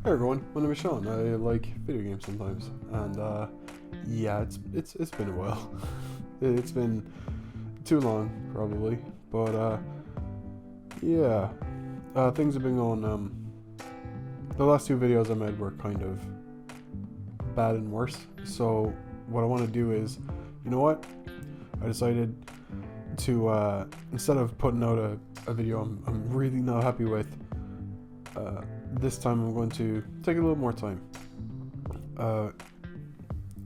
Hey everyone, my name is Sean. I like video games sometimes, and yeah, it's been a while. It's been too long, probably, but yeah, things have been going. The last two videos I made were kind of bad and worse. So what I want to do is, you know what? I decided to instead of putting out a video I'm really not happy with. This time I'm going to take a little more time.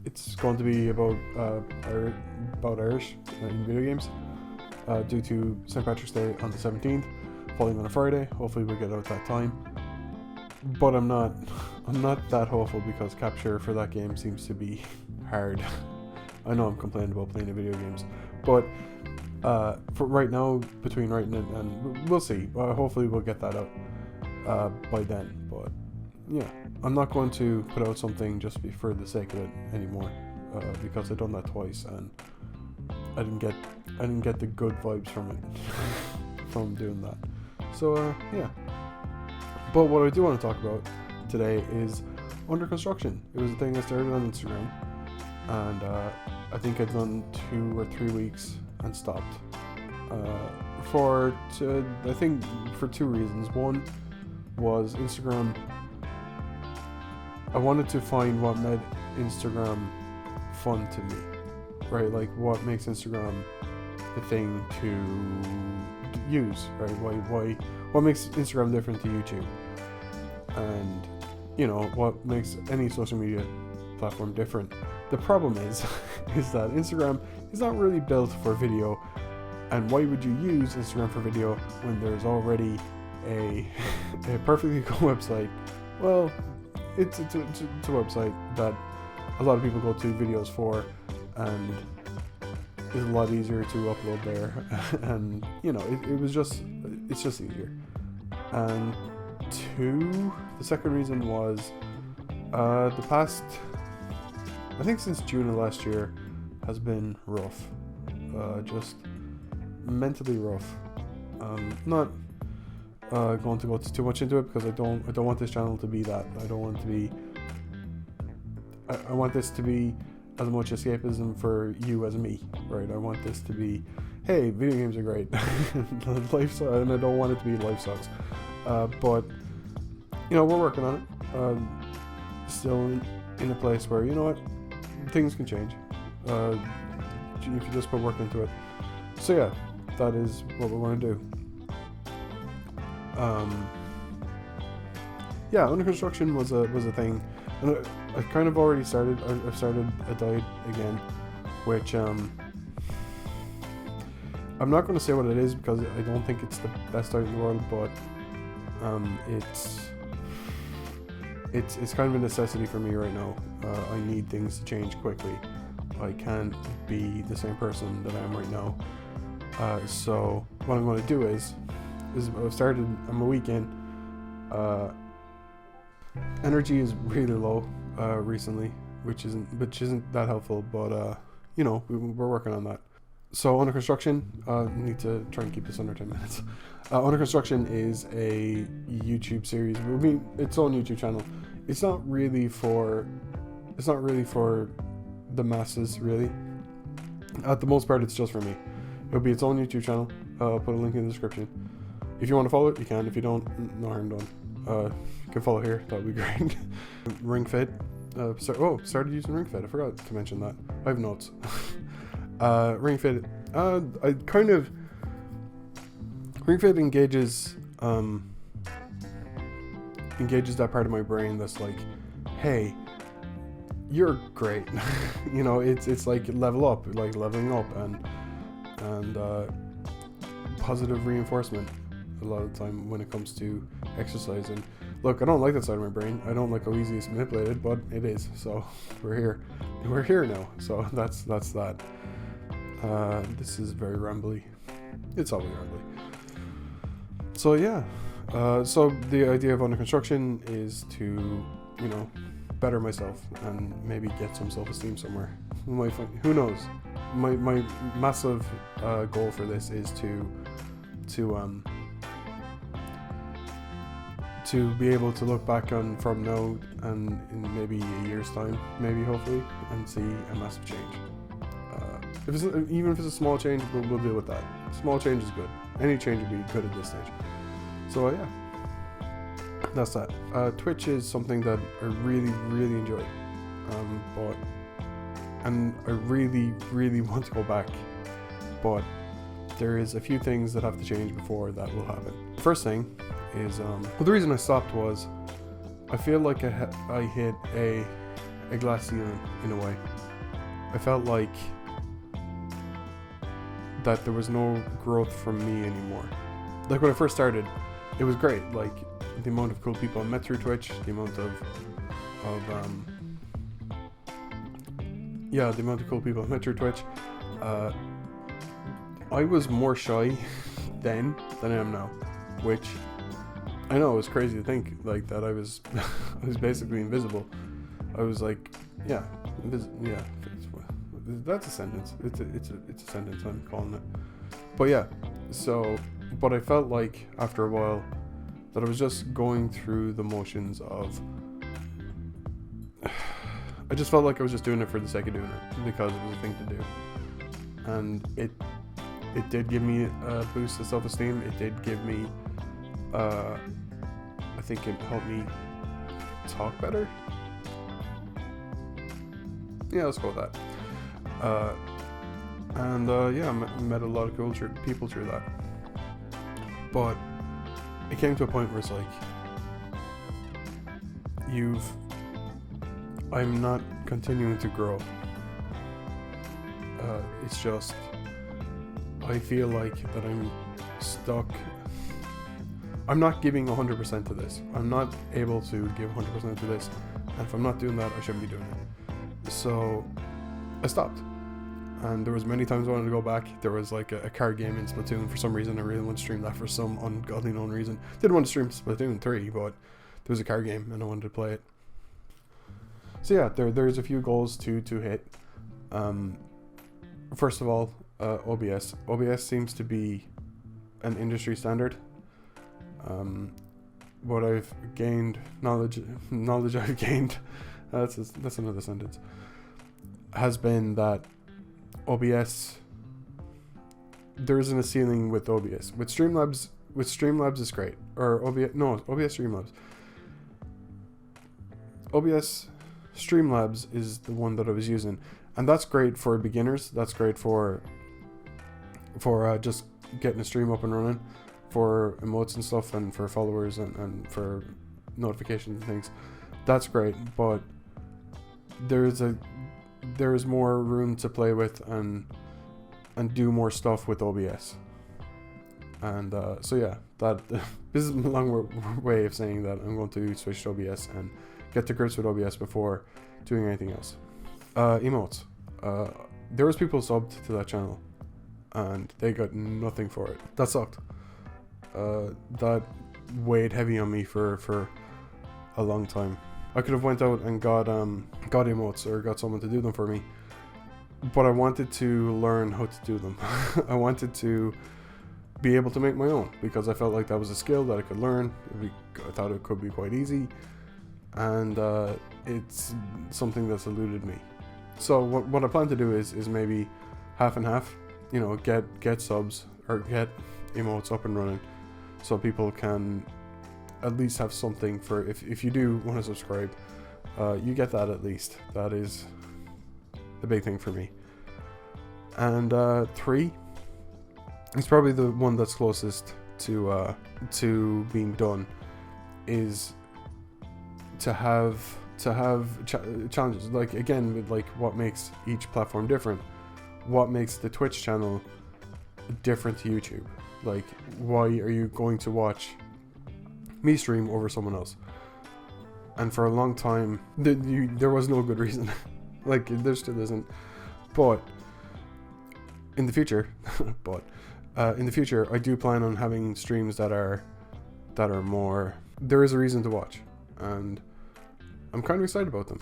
It's going to be about Irish in video games, due to St. Patrick's Day on the 17th, falling on a Friday. Hopefully we'll get out that time. But I'm not that hopeful because capture for that game seems to be hard. I know I'm complaining about playing the video games, but for right now, between writing it and we'll see. Hopefully we'll get that out by then. But yeah, I'm not going to put out something just for the sake of it anymore, because I've done that twice and I didn't get the good vibes from it from doing that. So yeah. But what I do want to talk about today is under construction. It was a thing I started on Instagram, and I think I'd done 2 or 3 weeks and stopped. I think for 2 reasons. One was Instagram. I wanted to find what made Instagram fun to me, right? Like what makes Instagram the thing to use, right? What makes Instagram different to YouTube? And what makes any social media platform different. The problem is that Instagram is not really built for video. And why would you use Instagram for video when there's already a perfectly good website? Well, it's a website that a lot of people go to videos for, and it's a lot easier to upload there. And it's just easier. And two, the second reason was the past, I think since June of last year, has been rough. Just mentally rough. Not going to go too much into it because I don't want this channel to be that. I don't want to be. I want this to be as much escapism for you as me, right? I want this to be, hey, video games are great, life, and I don't want it to be life sucks. But we're working on it. Still in a place where things can change if you just put work into it. So yeah, that is what we're going to do. Yeah, under construction was a thing, and I kind of already started. I've started a diet again, which I'm not going to say what it is because I don't think it's the best diet in the world, but it's kind of a necessity for me right now. I need things to change quickly. I can't be the same person that I am right now. So what I'm going to do is I've started. I'm a week in. Energy is really low recently, which isn't that helpful. But we're working on that. So under construction, need to try and keep this under 10 minutes. Under construction is a YouTube series. I mean, its own YouTube channel. It's not really for the masses, really. At the most part, it's just for me. It'll be its own YouTube channel. I'll put a link in the description. If you want to follow it, you can. If you don't, no harm done. You can follow here. That would be great. Ring Fit. Started using Ring Fit. I forgot to mention that. I have notes. Ring Fit. Ring Fit engages that part of my brain that's like, hey, you're great. It's like level up, like leveling up, and positive reinforcement a lot of the time when it comes to exercise. And look, I don't like that side of my brain. I don't like how easy it's manipulated, but it is. So we're here now. So that's that. This is very rambly. It's always rambly. So yeah. So the idea of under construction is to, better myself and maybe get some self-esteem somewhere. Who knows? My massive goal for this is to to be able to look back on from now and in maybe a year's time, maybe hopefully, and see a massive change. Even if it's a small change, we'll deal with that. Small change is good. Any change would be good at this stage. So yeah, that's that. Twitch is something that I really, really enjoy, and I really, really want to go back, but there is a few things that have to change before that will happen. First thing is, the reason I stopped was I feel like I hit a glass ceiling in a way. I felt like that there was no growth from me anymore. Like when I first started, it was great. Like the amount of cool people I met through Twitch, the amount of cool people I met through Twitch. I was more shy then than I am now, which I know is crazy to think like that. I was I was basically invisible. I was like, that's a sentence. It's a sentence. I'm calling it. But yeah, but I felt like after a while that I was just going through the motions of. I just felt like I was just doing it for the sake of doing it because it was a thing to do, and it did give me a boost of self-esteem. It did give me, I think it helped me talk better. Yeah, let's go with that. I met a lot of cool people through that. But it came to a point where it's like, I'm not continuing to grow. It's just, I feel like that I'm stuck. I'm not giving 100% to this. I'm not able to give 100% to this. And if I'm not doing that, I shouldn't be doing it. So I stopped. And there was many times I wanted to go back. There was like a card game in Splatoon for some reason. I really wanted to stream that for some ungodly known reason. Didn't want to stream Splatoon 3, but there was a card game and I wanted to play it. So yeah, there's a few goals to hit. First of all, OBS. OBS seems to be an industry standard. What I've gained, knowledge I've gained, that's another sentence, has been that OBS, there isn't a ceiling with OBS. With Streamlabs is great. Or OBS Streamlabs. OBS Streamlabs is the one that I was using, and that's great for beginners. That's great for just getting a stream up and running, for emotes and stuff, and for followers and for notifications and things. That's great, but there's more room to play with and do more stuff with OBS. And so yeah, this is a long way of saying that I'm going to switch to OBS and get to grips with OBS before doing anything else. Emotes. There was people subbed to that channel and they got nothing for it. That sucked. That weighed heavy on me for a long time. I could have went out and got emotes or got someone to do them for me, but I wanted to learn how to do them. I wanted to be able to make my own because I felt like that was a skill that I could learn. I thought it could be quite easy, and it's something that's eluded me. So what I plan to do is maybe half and half. You know, get subs or get emotes up and running, so people can at least have something for if you do want to subscribe, you get that at least. That is the big thing for me. And 3 is probably the one that's closest to being done, is to have challenges. Like again, with like what makes each platform different, what makes the Twitch channel different to YouTube. Like, why are you going to watch me stream over someone else? And for a long time there was no good reason. Like, there still isn't, but in the future I do plan on having streams that are more, there is a reason to watch, and I'm kind of excited about them.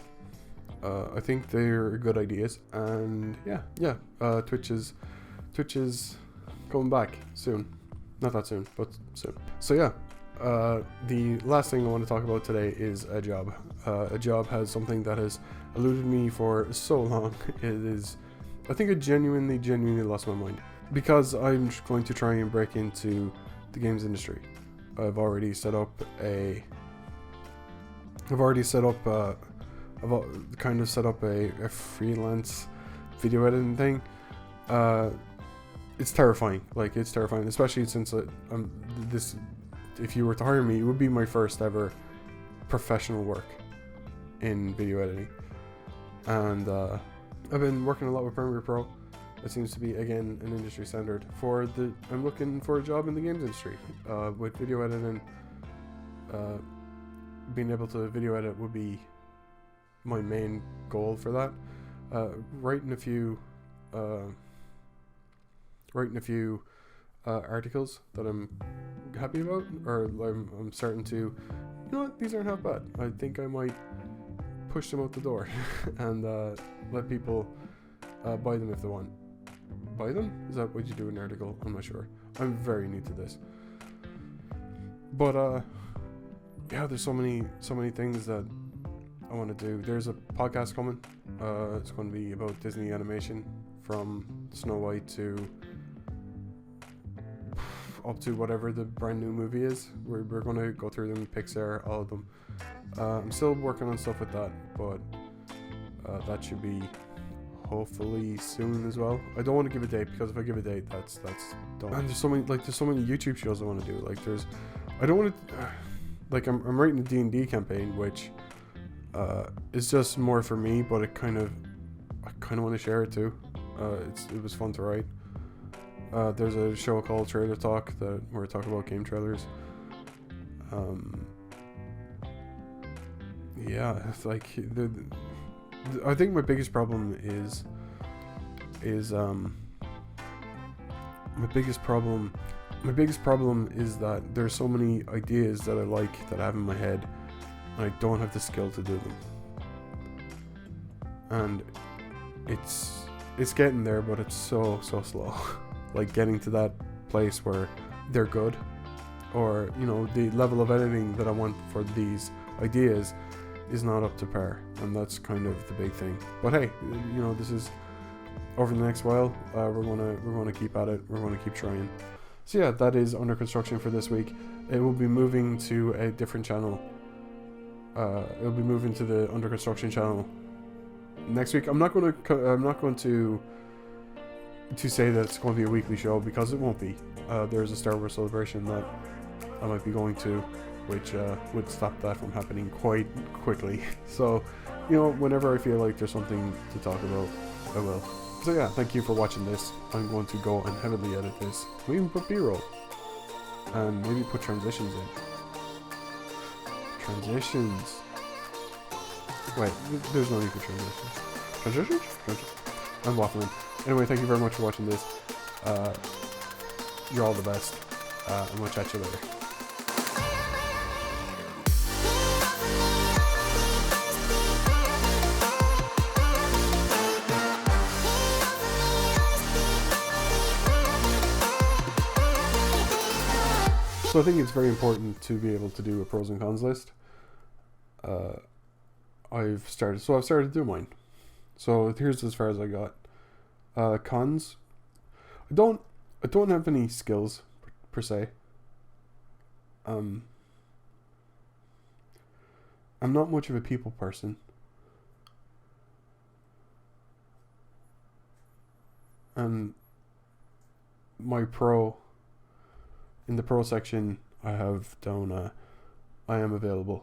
I think they're good ideas, and Twitch is coming back soon. Not that soon, but soon. So yeah, the last thing I want to talk about today is a job. A job has something that has eluded me for so long. I think I genuinely lost my mind. Because I'm going to try and break into the games industry. I've kind of set up a freelance video editing thing. It's terrifying. Like, it's terrifying, especially since if you were to hire me, it would be my first ever professional work in video editing. And I've been working a lot with Premiere Pro. It seems to be, again, an industry standard. I'm looking for a job in the games industry. With video editing, being able to video edit would be my main goal for that. Writing a few articles that I'm happy about, or I'm starting to, you know what, these aren't half bad. I think I might push them out the door and let people buy them if they want. Buy them? Is that what you do in an article? I'm not sure. I'm very new to this. But yeah, there's so many things that I want to do. There's a podcast coming. It's going to be about Disney animation, from Snow White to up to whatever the brand new movie is. We're going to go through them, Pixar, all of them. I'm still working on stuff with that, but that should be hopefully soon as well. I don't want to give a date, because if I give a date, that's done. And there's so many YouTube shows I want to do. Like, I don't want to, I'm writing a D&D campaign, which is just more for me, but I kind of want to share it too. It was fun to write. There's a show called Trailer Talk where I talk about game trailers. Yeah, it's like I think my biggest problem is that there's so many ideas that I have in my head, and I don't have the skill to do them. And it's getting there, but it's so slow. Like, getting to that place where they're good, or, you know, the level of editing that I want for these ideas is not up to par, and that's kind of the big thing. But hey, you know, this is over the next while. We're gonna keep at it. We're gonna keep trying. So yeah, that is under construction for this week. It will be moving to a different channel. It'll be moving to the under construction channel next week. I'm not going to say that it's going to be a weekly show, because it won't be. There's a Star Wars celebration that I might be going to, which would stop that from happening quite quickly. So, you know, whenever I feel like there's something to talk about, I will. So yeah, thank you for watching this. I'm going to go and heavily edit this. We even put B-roll. And maybe put transitions in. Transitions. Wait, there's no need for transitions. I'm waffling. Anyway, thank you very much for watching this. You're all the best. And we'll chat to you later. So I think it's very important to be able to do a pros and cons list. I've started to do mine. So here's as far as I got. Cons. I don't have any skills per se. I'm not much of a people person. And in the pro section, I have down I am available.